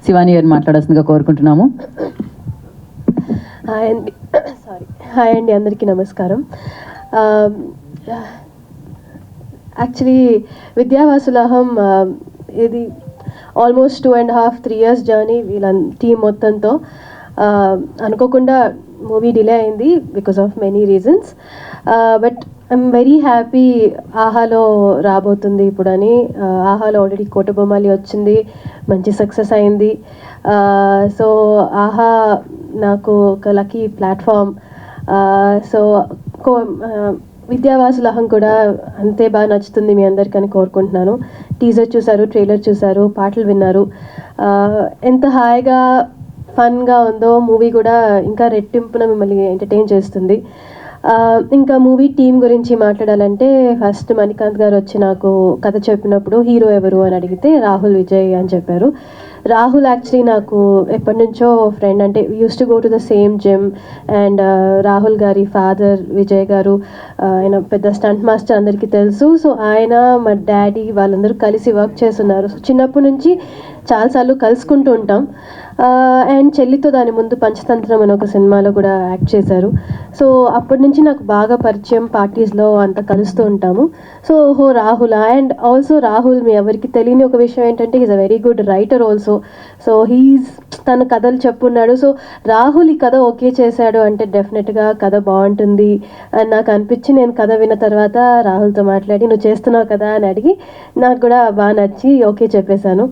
శివాని గారిని మాట్లాడాల్సిందిగా కోరుకుంటున్నాము. హాయ్ అండి, అందరికీ నమస్కారం. యాక్చువల్లీ విద్యావాసులహం ఇది ఆల్మోస్ట్ 2.5-3 years జర్నీ వీళ్ళ టీం మొత్తంతో. అనుకోకుండా మూవీ డిలే అయింది because of many reasons, but I'm very happy ఆహాలో రాబోతుంది ఇప్పుడని. ఆహాలో ఆల్రెడీ కోటబొమ్మాలి వచ్చింది, మంచి సక్సెస్ అయింది. సో ఆహా నాకు ఒక లక్కీ ప్లాట్ఫామ్. సో విద్యావాసులహం కూడా అంతే బాగా నచ్చుతుంది మీ అందరికని కోరుకుంటున్నాను. టీజర్ చూశారు, ట్రైలర్ చూశారు, పాటలు విన్నారు. ఎంత హాయిగా ఫన్గా ఉందో మూవీ కూడా ఇంకా రెట్టింపున మిమ్మల్ని ఎంటర్టైన్ చేస్తుంది. ఇంకా మూవీ టీం గురించి మాట్లాడాలంటే ఫస్ట్ మణికాంత్ గారు వచ్చి నాకు కథ చెప్పినప్పుడు హీరో ఎవరు అని అడిగితే రాహుల్ విజయ్ అని చెప్పారు. రాహుల్ యాక్చువల్లీ నాకు ఎప్పటి నుంచో ఫ్రెండ్, అంటే use to go to the same gym. And Rahul గారి ఫాదర్ విజయ్ గారు, ఆయన పెద్ద స్టంట్ మాస్టర్ అందరికీ తెలుసు. సో ఆయన మా డాడీ వాళ్ళందరూ కలిసి వర్క్ చేస్తున్నారు. సో చిన్నప్పటి నుంచి చాలాసార్లు కలుసుకుంటూ ఉంటాం. అండ్ చెల్లితో దాని ముందు పంచతంత్రం అని ఒక సినిమాలో కూడా యాక్ట్ చేశారు. సో అప్పటి నుంచి నాకు బాగా పరిచయం, పార్టీస్లో అంతా కలుస్తూ ఉంటాము. సో ఓహో రాహుల్. అండ్ ఆల్సో రాహుల్ మీ ఎవరికి తెలియని ఒక విషయం ఏంటంటే is a very good writer also. So తన కథలు చెప్పున్నాడు. సో రాహుల్ ఈ కథ ఓకే చేశాడు అంటే డెఫినెట్గా కథ బాగుంటుంది అని నాకు అనిపించి నేను కథ విన్న తర్వాత రాహుల్తో మాట్లాడి నువ్వు చేస్తున్నావు కదా అని అడిగి నాకు కూడా బాగా నచ్చి ఓకే చెప్పేశాను.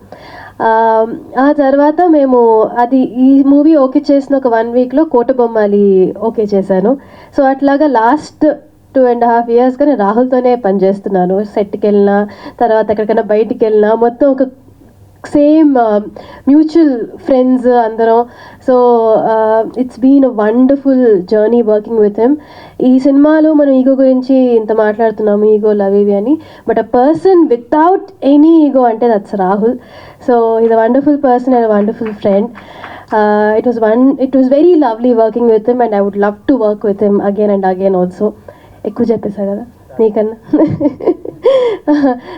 ఆ తర్వాత మేము ఈ మూవీ ఓకే చేసిన ఒక 1 weekలో కోటబొమ్మాలి ఓకే చేశాను. సో అట్లాగా లాస్ట్ 2.5 yearsగా నేను రాహుల్తోనే పనిచేస్తున్నాను. సెట్కి వెళ్ళినా, తర్వాత ఎక్కడికైనా బయటికి వెళ్ళినా మొత్తం ఒక సేమ్ మ్యూచువల్ ఫ్రెండ్స్ అందరం. So it's been a wonderful journey working with him. ఈ సినిమాలో మనం ఈగో గురించి ఇంత మాట్లాడుతున్నాము, ఈగో లవ్ ఇవి అని, but a person without any ego అంటే that's Rahul. So is a wonderful person and a wonderful friend. It was very lovely working with him and I would love to work with him again and again also. ఎక్కువ చెప్పేసా కదా నీకన్నా.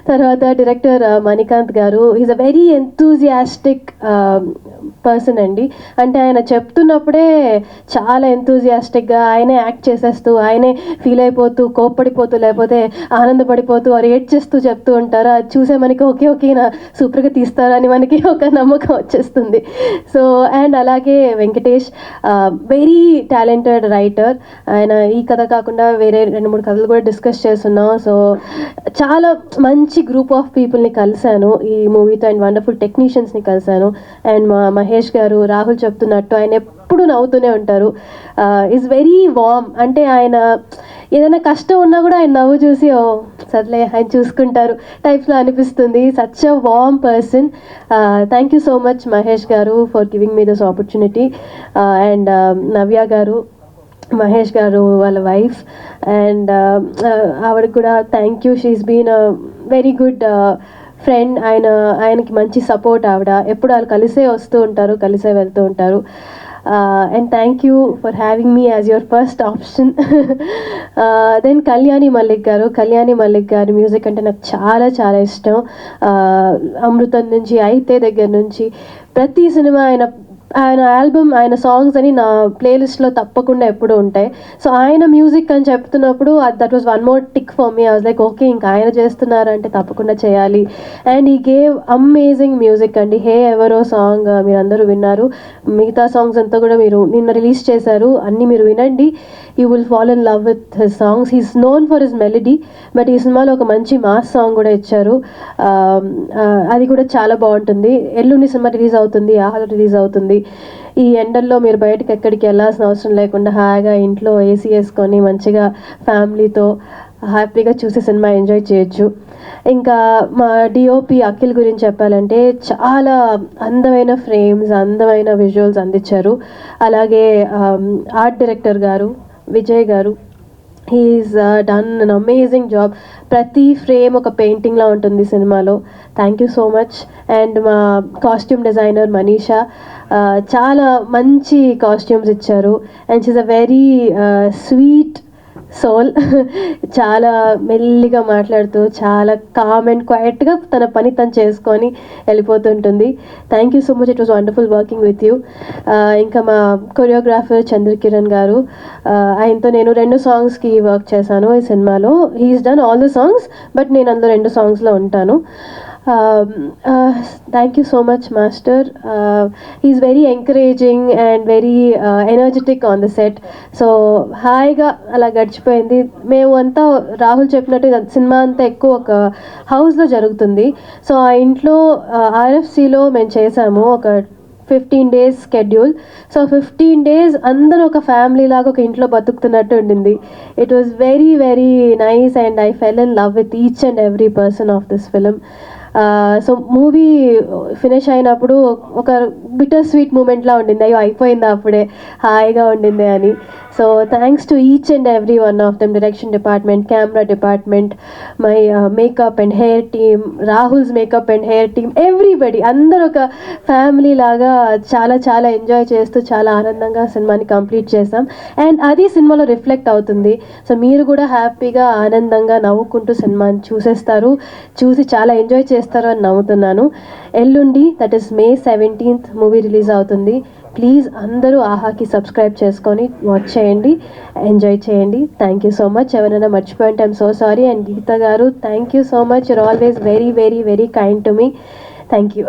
తర్వాత director Manikanth గారు, is a very enthusiastic person అండి. అంటే ఆయన చెప్తున్నప్పుడే చాలా ఎంతూజియాస్టిక్గా ఆయనే యాక్ట్ చేసేస్తూ, ఆయనే ఫీల్ అయిపోతూ, కోప్పడిపోతూ, లేకపోతే ఆనందపడిపోతూ, ఏడ్ చేస్తూ చెప్తూ ఉంటారు. అది చూసే మనకి ఓకే నా సూపర్గా తీస్తారని మనకి ఒక నమ్మకం వచ్చేస్తుంది. సో అండ్ అలాగే వెంకటేష్, వెరీ టాలెంటెడ్ రైటర్. ఆయన ఈ కథ కాకుండా వేరే 2-3 కథలు కూడా డిస్కస్ చేస్తున్నాం. సో చాలా మంచి గ్రూప్ ఆఫ్ పీపుల్ని కలిశాను ఈ మూవీతో, అండ్ వండర్ఫుల్ టెక్నీషియన్స్ని కలిశాను. అండ్ మా మహేష్ గారు, రాహుల్ చెప్తున్నట్టు ఆయన ఎప్పుడు నవ్వుతూనే ఉంటారు. Is very warm. అంటే ఆయన ఏదైనా కష్టం ఉన్నా కూడా ఆయన నవ్వు చూసి ఓ సర్లే ఆయన చూసుకుంటారు టైప్లో అనిపిస్తుంది. Such a warm person. Thank you so much Mahesh garu for giving me this opportunity. And Navya garu, Mahesh garu వాళ్ళ వైఫ్, అండ్ ఆవిడకి కూడా thank you. She's been a very good friend. ఆయనకి మంచి సపోర్ట్. ఆవిడ ఎప్పుడు వాళ్ళు కలిసే వస్తూ ఉంటారు, కలిసే వెళ్తూ ఉంటారు. And thank you for having me as your first option. Then Kalyani Mallik గారు మ్యూజిక్ అంటే నాకు చాలా చాలా ఇష్టం. అమృతం నుంచి, అయితే దగ్గర నుంచి ప్రతి సినిమా ఆయన ఆల్బమ్, ఆయన సాంగ్స్ అని నా ప్లేలిస్ట్లో తప్పకుండా ఎప్పుడూ ఉంటాయి. సో ఆయన మ్యూజిక్ అని చెప్తున్నప్పుడు that was one more tick for me. I was like okay ఇంకా ఆయన చేస్తున్నారంటే తప్పకుండా చేయాలి. అండ్ ఈ గేవ్ అమేజింగ్ మ్యూజిక్ అండి. హే ఎవరో సాంగ్ మీరు అందరూ విన్నారు. మిగతా సాంగ్స్ అంతా కూడా మీరు నిన్న రిలీజ్ చేశారు, అన్నీ మీరు వినండి. You will fall in love with his songs. He's known for his melody, but ఈ సినిమాలో ఒక మంచి మాస్ సాంగ్ కూడా ఇచ్చారు. అది కూడా చాలా బాగుంటుంది. ఎల్లుండి సినిమా రిలీజ్ అవుతుంది, ఆహాలో రిలీజ్ అవుతుంది. ఈ ఎండల్లో మీరు బయటకు ఎక్కడికి వెళ్ళాల్సిన అవసరం లేకుండా హాయిగా ఇంట్లో ఏసీ వేసుకొని మంచిగా ఫ్యామిలీతో హ్యాపీగా చూసి సినిమా ఎంజాయ్ చేయొచ్చు. ఇంకా మా డిఓపి అఖిల్ గురించి చెప్పాలంటే చాలా అందమైన ఫ్రేమ్స్, అందమైన విజువల్స్ అందించారు. అలాగే ఆర్ట్ డైరెక్టర్ గారు విజయ్ గారు, he's done an amazing job. ప్రతి ఫ్రేమ్ ఒక పెయింటింగ్లా ఉంటుంది సినిమాలో. Thank you so much. And మా కాస్ట్యూమ్ డిజైనర్ మనీషా చాలా మంచి కాస్ట్యూమ్స్ ఇచ్చారు. And she is a very sweet soul. చాలా మెల్లిగా మాట్లాడుతూ చాలా కామ్ అండ్ క్వైట్గా తన పని తను చేసుకొని వెళ్ళిపోతుంటుంది. Thank you so much, it was wonderful working with you. ఇంకా మా కొరియోగ్రాఫర్ చంద్రకిరణ్ గారు, ఆయనతో నేను 2 సాంగ్స్కి వర్క్ చేశాను ఈ సినిమాలో. He's done all the songs, but నేను అందులో 2 సాంగ్స్లో ఉంటాను. Thank you so much master. He's very encouraging and very energetic on the set. So హాయిగా అలా గడిచిపోయింది. మేము అంతా రాహుల్ చెప్పినట్టు సినిమా అంతా ఎక్కువ ఒక హౌస్లో జరుగుతుంది. సో ఆ ఇంట్లో ఆర్ఎఫ్సిలో మేము చేసాము ఒక 15 days స్కెడ్యూల్. సో 15 days అందరూ ఒక ఫ్యామిలీ లాగా ఒక ఇంట్లో బతుకుతున్నట్టు ఉండింది. It was very very nice and I fell in love with each and every person of this film. So movie finish అయినప్పుడు ఒక బిటర్ స్వీట్ మూమెంట్లా ఉండింది. అయ్యో అయిపోయిందా అప్పుడే, హాయిగా ఉండింది అని. So thanks to each and every one of them, direction department, camera department, my makeup and hair team, Rahul's makeup and hair team, everybody. అందరూ ఒక ఫ్యామిలీ లాగా చాలా చాలా ఎంజాయ్ చేస్తూ చాలా ఆనందంగా సినిమాని కంప్లీట్ చేసాం. అండ్ అది సినిమాలో రిఫ్లెక్ట్ అవుతుంది. సో మీరు కూడా హ్యాపీగా ఆనందంగా నవ్వుకుంటూ సినిమాని చూసి చాలా ఎంజాయ్ చేస్తారు అని నమ్ముతున్నాను. ఎల్లుండి, that is May 17th movie release అవుతుంది. ప్లీజ్ అందరూ ఆహాకి సబ్స్క్రైబ్ చేసుకొని వాచ్ చేయండి, ఎంజాయ్ చేయండి. Thank you so much. ఎవరైనా మర్చిపోయింటే ఐఎమ్ సో సారీ. అండ్ గీత గారు, thank you so much. Your always very very very kind to me. Thank you.